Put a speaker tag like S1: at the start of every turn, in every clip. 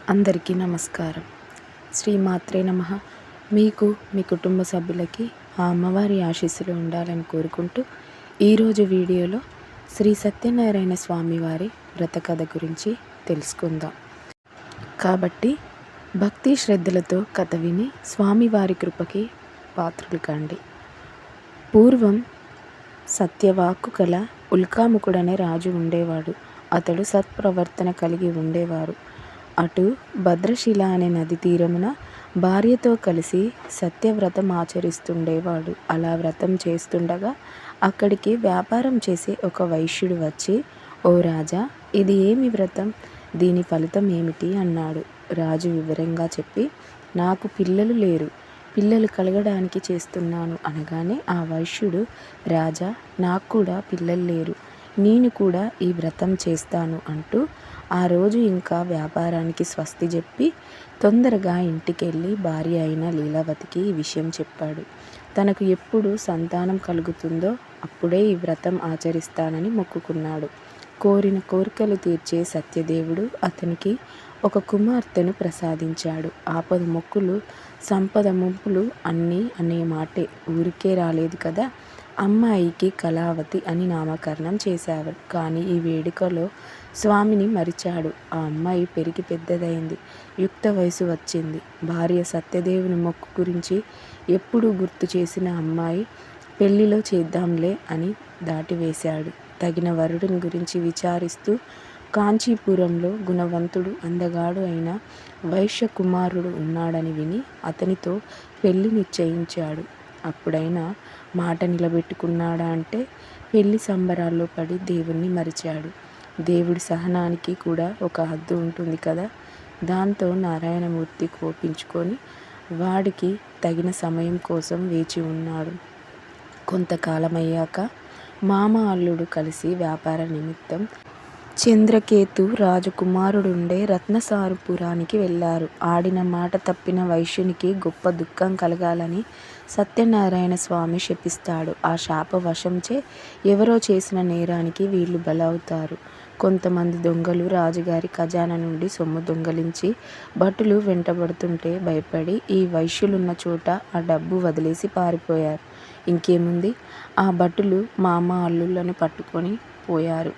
S1: అందరికీ నమస్కారం. శ్రీమాత్రే నమః. మీకు మీ కుటుంబ సభ్యులకి ఆ అమ్మవారి ఆశీస్సులు ఉండాలని కోరుకుంటూ ఈరోజు వీడియోలో శ్రీ సత్యనారాయణ స్వామి వారి వ్రత కథ గురించి తెలుసుకుందాం. కాబట్టి భక్తి శ్రద్ధలతో కథ విని స్వామివారి కృపకి పాత్రులు కండి. పూర్వం సత్యవాక్కు కల ఉల్కాముకుడనే రాజు ఉండేవాడు. అతడు సత్ప్రవర్తన కలిగి ఉండేవారు. అటు భద్రశిల అనే నది తీరమున భార్యతో కలిసి సత్యవ్రతం ఆచరిస్తుండేవాడు. అలా వ్రతం చేస్తుండగా అక్కడికి వ్యాపారం చేసే ఒక వైశ్యుడు వచ్చి, "ఓ రాజా, ఇది ఏమి వ్రతం? దీని ఫలితం ఏమిటి?" అన్నాడు. రాజు వివరంగా చెప్పి, "నాకు పిల్లలు లేరు, పిల్లలు కలగడానికి చేస్తున్నాను" అనగానే ఆ వైశ్యుడు, "రాజా, నాకు కూడా పిల్లలు లేరు, నేను కూడా ఈ వ్రతం చేస్తాను" అంటూ ఆ రోజు ఇంకా వ్యాపారానికి స్వస్తి చెప్పి తొందరగా ఇంటికెళ్ళి భార్య అయిన లీలావతికి ఈ విషయం చెప్పాడు. తనకు ఎప్పుడు సంతానం కలుగుతుందో అప్పుడే ఈ వ్రతం ఆచరిస్తానని మొక్కుకున్నాడు. కోరిన కోరికలు తీర్చే సత్యదేవుడు అతనికి ఒక కుమార్తెను ప్రసాదించాడు. ఆపద మొక్కులు, సంపద ముంపులు అన్నీ అనే మాటే ఊరికే రాలేదు కదా. అమ్మాయికి కళావతి అని నామకరణం చేశాడు. కానీ ఈ వేడుకలో స్వామిని మరిచాడు. ఆ అమ్మాయి పెరిగి పెద్దదైంది, యుక్త వయసు వచ్చింది. భార్య సత్యదేవుని మొక్కు గురించి ఎప్పుడూ గుర్తు చేసిన అమ్మాయి పెళ్లిలో చేద్దాంలే అని దాటివేశాడు. తగిన వరుడిని గురించి విచారిస్తూ కాంచీపురంలో గుణవంతుడు, అందగాడు అయిన వైశ్య కుమారుడు ఉన్నాడని విని అతనితో పెళ్లి నిశ్చయించాడు. అప్పుడైనా మాట నిలబెట్టుకున్నాడా అంటే పెళ్లి సంబరాల్లో పడి దేవుణ్ణి మరిచాడు. దేవుడి సహనానికి కూడా ఒక హద్దు ఉంటుంది కదా. దాంతో నారాయణమూర్తి కోపించుకొని వాడికి తగిన సమయం కోసం వేచి ఉన్నాడు. కొంతకాలమయ్యాక మామ అల్లుడు కలిసి వ్యాపార నిమిత్తం చంద్రకేతు రాజకుమారుడుండే రత్నసారుపురానికి వెళ్ళారు. ఆడిన మాట తప్పిన వైశ్యునికి గొప్ప దుఃఖం కలగాలని సత్యనారాయణ స్వామి శపిస్తాడు. ఆ శాపవశంచే ఎవరో చేసిన నేరానికి వీళ్ళు బలవుతారు. కొంతమంది దొంగలు రాజుగారి ఖజానా నుండి సొమ్ము దొంగలించి భటులు వెంటబడుతుంటే భయపడి ఈ వైశ్యులున్న చోట ఆ డబ్బు వదిలేసి పారిపోయారు. ఇంకేముంది, ఆ భటులు మామ అల్లుళ్ళను పట్టుకొని పోయారు.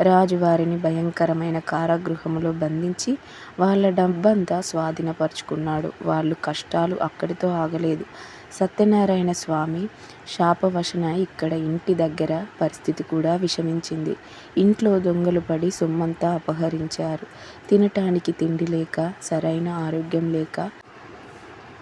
S1: రాజు వారిని భయంకరమైన కారాగృహములో బంధించి వాళ్ళ డబ్బంతా స్వాధీనపరుచుకున్నాడు. వాళ్ళు కష్టాలు అక్కడితో ఆగలేదు. సత్యనారాయణ స్వామి శాపవశన ఇక్కడ ఇంటి దగ్గర పరిస్థితి కూడా విషమించింది. ఇంట్లో దొంగలు పడి సొమ్మంతా అపహరించారు. తినటానికి తిండి లేక, సరైన ఆరోగ్యం లేక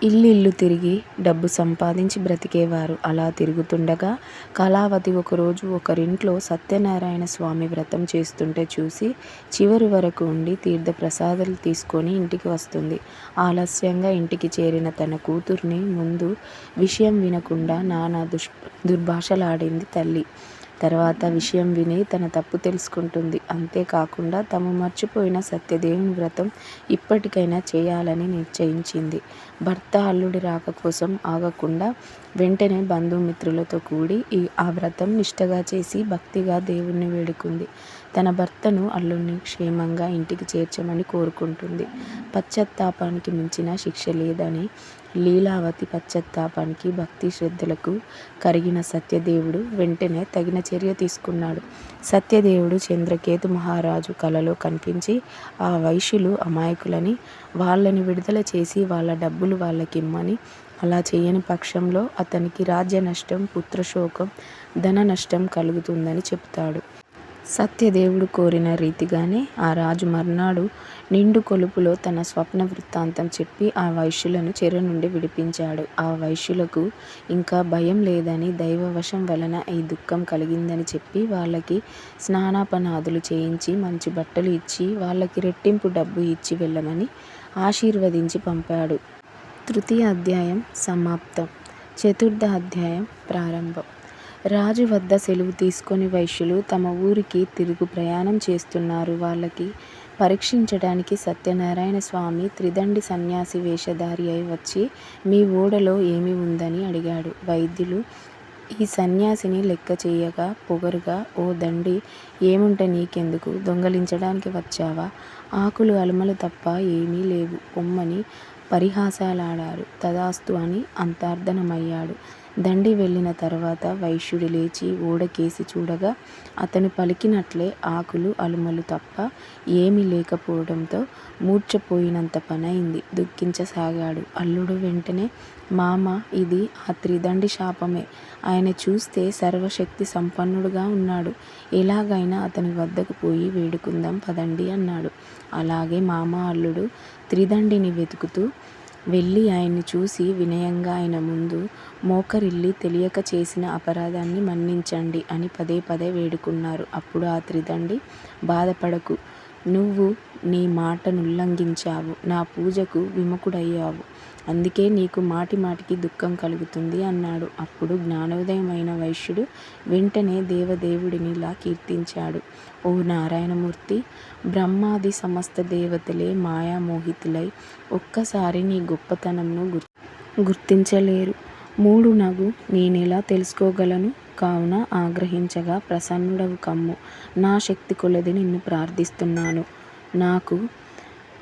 S1: ఇల్లు తిరిగి డబ్బు సంపాదించి బ్రతికేవారు. అలా తిరుగుతుండగా కళావతి ఒకరోజు ఒకరింట్లో సత్యనారాయణ స్వామి వ్రతం చేస్తుంటే చూసి చివరి వరకు ఉండి తీర్థప్రసాదాలు తీసుకొని ఇంటికి వస్తుంది. ఆలస్యంగా ఇంటికి చేరిన తన కూతుర్ని ముందు విషయం వినకుండా నానా దుర్భాషలాడింది తల్లి. తర్వాత విషయం విని తన తప్పు తెలుసుకుంటుంది. అంతేకాకుండా తాము మర్చిపోయిన సత్యదేవుని వ్రతం ఇప్పటికైనా చేయాలని నిశ్చయించింది. భర్త అల్లుడి రాక కోసం ఆగకుండా వెంటనే బంధుమిత్రులతో కూడి ఆ వ్రతం నిష్ఠగా చేసి భక్తిగా దేవుణ్ణి వేడుకుంది. తన భర్తను, అల్లుడిని క్షేమంగా ఇంటికి చేర్చమని కోరుకుంటుంది. పశ్చాత్తాపానికి మించిన శిక్ష లేదని లీలావతి పశ్చాత్తాపానికి, భక్తి శ్రద్ధలకు కరిగిన సత్యదేవుడు వెంటనే తగిన చర్య తీసుకున్నాడు. సత్యదేవుడు చంద్రకేతు మహారాజు కలలో కనిపించి ఆ వైశ్యులు అమాయకులని, వాళ్ళని విడుదల చేసి వాళ్ళ డబ్బులు వాళ్ళకిమ్మని, అలా చేయని పక్షంలో అతనికి రాజ్య నష్టం, పుత్రశోకం, ధన నష్టం కలుగుతుందని చెప్తాడు. సత్యదేవుడు కోరిన రీతిగానే ఆ రాజు మర్నాడు నిండు కొలుపులో తన స్వప్న వృత్తాంతం చెప్పి ఆ వైశ్యులను చెర నుండి విడిపించాడు. ఆ వైశ్యులకు ఇంకా భయం లేదని, దైవవశం వలన ఈ దుఃఖం కలిగిందని చెప్పి వాళ్ళకి స్నానాపనాదులు చేయించి మంచి బట్టలు ఇచ్చి వాళ్ళకి రెట్టింపు డబ్బు ఇచ్చి వెళ్ళమని ఆశీర్వదించి పంపాడు. తృతీయ అధ్యాయం సమాప్తం. చతుర్థ అధ్యాయం ప్రారంభం. రాజు వద్ద సెలవు తీసుకొని వైశ్యులు తమ ఊరికి తిరుగు ప్రయాణం చేస్తున్నారు. వాళ్ళకి పరీక్షించడానికి సత్యనారాయణ స్వామి త్రిదండి సన్యాసి వేషధారి అయి వచ్చి, "మీ ఓడలో ఏమి ఉందని" అడిగాడు. వైద్యులు ఈ సన్యాసిని లెక్క చేయగా పొగరుగా, ఓ దండి, ఏముంటే నీకెందుకు, దొంగలించడానికి వచ్చావా, ఆకులు అలుమలు తప్ప ఏమీ లేవు పొమ్మని పరిహాసాలాడారు. తథాస్తు అని అంతర్ధానమయ్యాడు. దండి వెళ్ళిన తర్వాత వైశ్యుడు లేచి ఓడకేసి చూడగా అతను పలికినట్లే ఆకులు అలుమలు తప్ప ఏమీ లేకపోవడంతో మూర్ఛపోయినంత పనైంది. దుఃఖించసాగాడు. అల్లుడు వెంటనే, మామ, ఇది ఆ త్రిదండి శాపమే. ఆయన చూస్తే సర్వశక్తి సంపన్నుడుగా ఉన్నాడు. ఎలాగైనా అతని వద్దకు పోయి వేడుకుందాం పదండి అన్నాడు. అలాగే మామ అల్లుడు త్రిదండిని వెతుకుతూ వెళ్ళి ఆయన్ని చూసి వినయంగా ఆయన ముందు మోకరిల్లి తెలియక చేసిన అపరాధాన్ని మన్నించండి అని పదే పదే వేడుకున్నారు. అప్పుడు ఆ త్రిదండి, బాధపడకు, నువ్వు నీ మాటనుల్లంఘించావు, నా పూజకు విముఖుడయ్యావు, అందుకే నీకు మాటి మాటికి దుఃఖం కలుగుతుంది అన్నాడు. అప్పుడు జ్ఞానోదయమైన వైశ్యుడు వెంటనే దేవదేవుడినిలా కీర్తించాడు. ఓ నారాయణమూర్తి, బ్రహ్మాది సమస్త దేవతలే మాయామోహితులై ఒక్కసారి నీ గొప్పతనంను గుర్తించలేరు. మూఢునగు నేనెలా తెలుసుకోగలను? కావున ఆగ్రహించగా ప్రసన్నుడవు కమ్ము. నా శక్తి కొలది నిన్ను ప్రార్థిస్తున్నాను. నాకు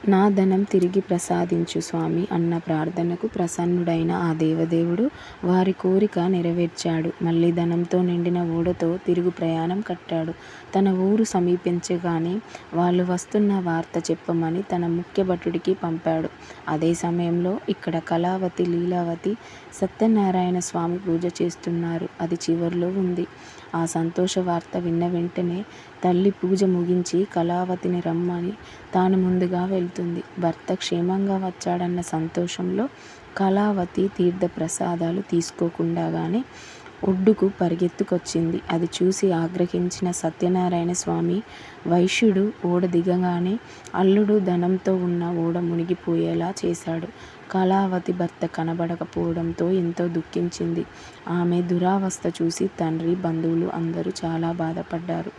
S1: నా ధనం తిరిగి ప్రసాదించు స్వామి అన్న ప్రార్థనకు ప్రసన్నుడైన ఆ దేవదేవుడు వారి కోరిక నెరవేర్చాడు. మళ్ళీ ధనంతో నిండిన ఓడతో తిరుగు ప్రయాణం కట్టాడు. తన ఊరు సమీపించగానే వాళ్ళు వస్తున్న వార్త చెప్పమని తన ముఖ్య భటుడికి పంపాడు. అదే సమయంలో ఇక్కడ కళావతి, లీలావతి, సత్యనారాయణ స్వామి పూజ చేస్తున్నారు. అది చివర్లో ఉంది. ఆ సంతోష వార్త విన్న వెంటనే తల్లి పూజ ముగించి కళావతిని రమ్మని తాను ముందుగా వెళ్తుంది. భర్త క్షేమంగా వచ్చాడన్న సంతోషంలో కళావతి తీర్థ ప్రసాదాలు తీసుకోకుండానే ఒడ్డుకు పరిగెత్తుకొచ్చింది. అది చూసి ఆగ్రహించిన సత్యనారాయణ స్వామి వైశ్యుడు ఓడ దిగగానే అల్లుడు ధనంతో ఉన్న ఓడ మునిగిపోయేలా చేశాడు. కళావతి భర్త కనబడకపోవడంతో ఎంతో దుఃఖించింది. ఆమె దురావస్థ చూసి తండ్రి, బంధువులు అందరూ చాలా బాధపడ్డారు.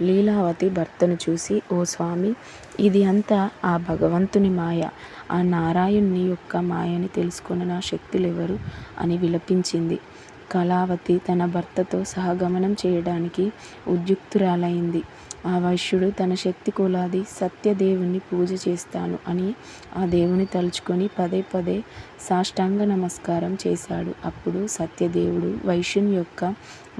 S1: లీలావతి భర్తను చూసి, ఓ స్వామి, ఇది అంతా ఆ భగవంతుని మాయ, ఆ నారాయణుని యొక్క మాయని తెలుసుకొన శక్తులెవరు అని విలపించింది. కళావతి తన భర్తతో సహగమనం చేయడానికి ఉద్యుక్తురాలైంది. ఆ వైశ్యుడు తన శక్తి కొలది సత్యదేవుని పూజ చేస్తాను అని ఆ దేవుని తలుచుకొని పదే పదే సాష్టాంగ నమస్కారం చేశాడు. అప్పుడు సత్యదేవుడు వైశ్యుని యొక్క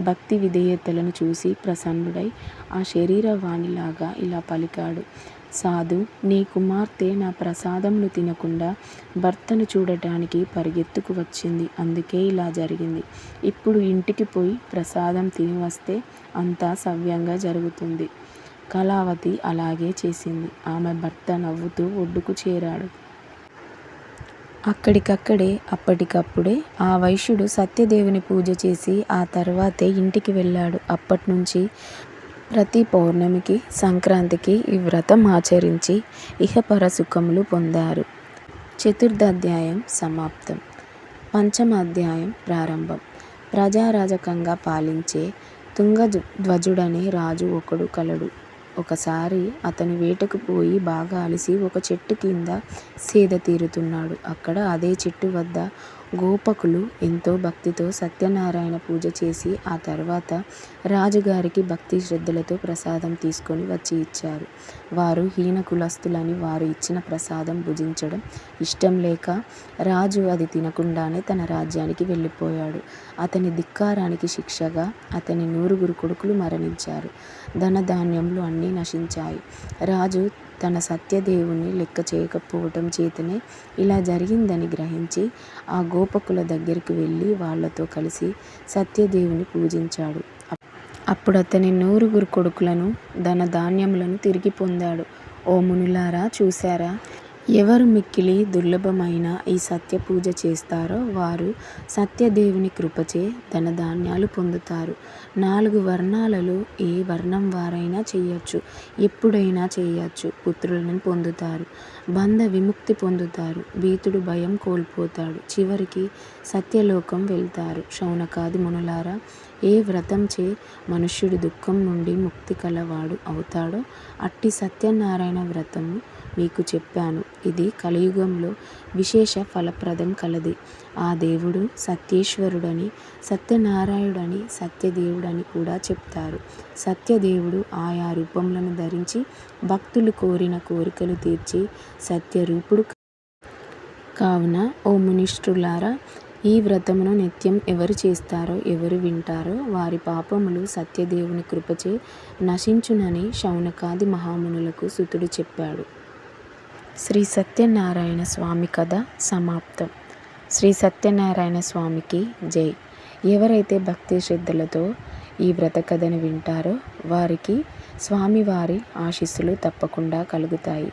S1: భక్తి విధేయతలను చూసి ప్రసన్నుడై ఆ శరీరవాణిలాగా ఇలా పలికాడు. సాధు, నీ కుమార్తె నా ప్రసాదమును తినకుండా భర్తను చూడటానికి పరిగెత్తుకు వచ్చింది. అందుకే ఇలా జరిగింది. ఇప్పుడు ఇంటికి పోయి ప్రసాదం తిని వస్తే అంతా సవ్యంగా జరుగుతుంది. కళావతి అలాగే చేసింది. ఆమె భర్త నవ్వుతూ ఒడ్డుకు చేరాడు. అక్కడికక్కడే అప్పటికప్పుడే ఆ వైశ్యుడు సత్యదేవుని పూజ చేసి ఆ తర్వాతే ఇంటికి వెళ్ళాడు. అప్పట్నుంచి ప్రతి పౌర్ణమికి, సంక్రాంతికి ఈ వ్రతం ఆచరించి ఇహపర సుఖములు పొందారు. చతుర్థాధ్యాయం సమాప్తం. పంచమ అధ్యాయం ప్రారంభం. ప్రజారాజకంగా పాలించే తుంగధ్వజుడనే రాజు ఒకడు కలడు. ఒకసారి అతను వేటకు పోయి బాగా అలసి ఒక చెట్టు కింద సేద తీరుతున్నాడు. అక్కడ అదే చెట్టు వద్ద గోపకులు ఎంతో భక్తితో సత్యనారాయణ పూజ చేసి ఆ తర్వాత రాజుగారికి భక్తి శ్రద్ధలతో ప్రసాదం తీసుకొని వచ్చి ఇచ్చారు. వారు హీన కులస్తులని వారు ఇచ్చిన ప్రసాదం భుజించడం ఇష్టం లేక రాజు అది తినకుండానే తన రాజ్యానికి వెళ్ళిపోయాడు. అతని ధిక్కారానికి శిక్షగా అతని 9 కొడుకులు మరణించారు. ధనధాన్యములు అన్నీ నశించాయి. రాజు తన సత్యదేవుని లెక్క చేయకపోవటం చేతనే ఇలా జరిగిందని గ్రహించి ఆ గోపకుల దగ్గరికి వెళ్ళి వాళ్లతో కలిసి సత్యదేవుని పూజించాడు. అప్పుడు అతని 9 కొడుకులను, ధనధాన్యములను తిరిగి పొందాడు. ఓ మునులారా, చూశారా? ఎవరు మిక్కిలి దుర్లభమైన ఈ సత్య పూజ చేస్తారో వారు సత్యదేవుని కృపచే ధనధాన్యాలు పొందుతారు. 4 వర్ణాలలో ఏ వర్ణం వారైనా చెయ్యొచ్చు, ఎప్పుడైనా చేయొచ్చు. పుత్రులను పొందుతారు, బంధ విముక్తి పొందుతారు, భీతుడు భయం కోల్పోతాడు, చివరికి సత్యలోకం వెళ్తారు. శౌనకాది మునులారా, ఏ వ్రతంచే మనుష్యుడు దుఃఖం నుండి ముక్తి కలవాడు అవుతాడో అట్టి సత్యనారాయణ వ్రతము మీకు చెప్పాను. ఇది కలియుగంలో విశేష ఫలప్రదం కలది. ఆ దేవుడు సత్యేశ్వరుడని, సత్యనారాయణుడని, సత్యదేవుడని కూడా చెప్తారు. సత్యదేవుడు ఆయా రూపములను ధరించి భక్తులు కోరిన కోరికలు తీర్చి సత్యరూపుడు. కావున ఓ మునీశ్వరులారా, ఈ వ్రతమును నిత్యం ఎవరు చేస్తారో, ఎవరు వింటారో వారి పాపములు సత్యదేవుని కృపచే నశించునని శౌనకాది మహామునులకు సుతుడు చెప్పాడు. శ్రీ సత్యనారాయణ స్వామి కథ సమాప్తం. శ్రీ సత్యనారాయణ స్వామికి జై. ఎవరైతే భక్తి శ్రద్ధలతో ఈ వ్రత కథను వింటారో వారికి స్వామివారి ఆశీస్సులు తప్పకుండా కలుగుతాయి.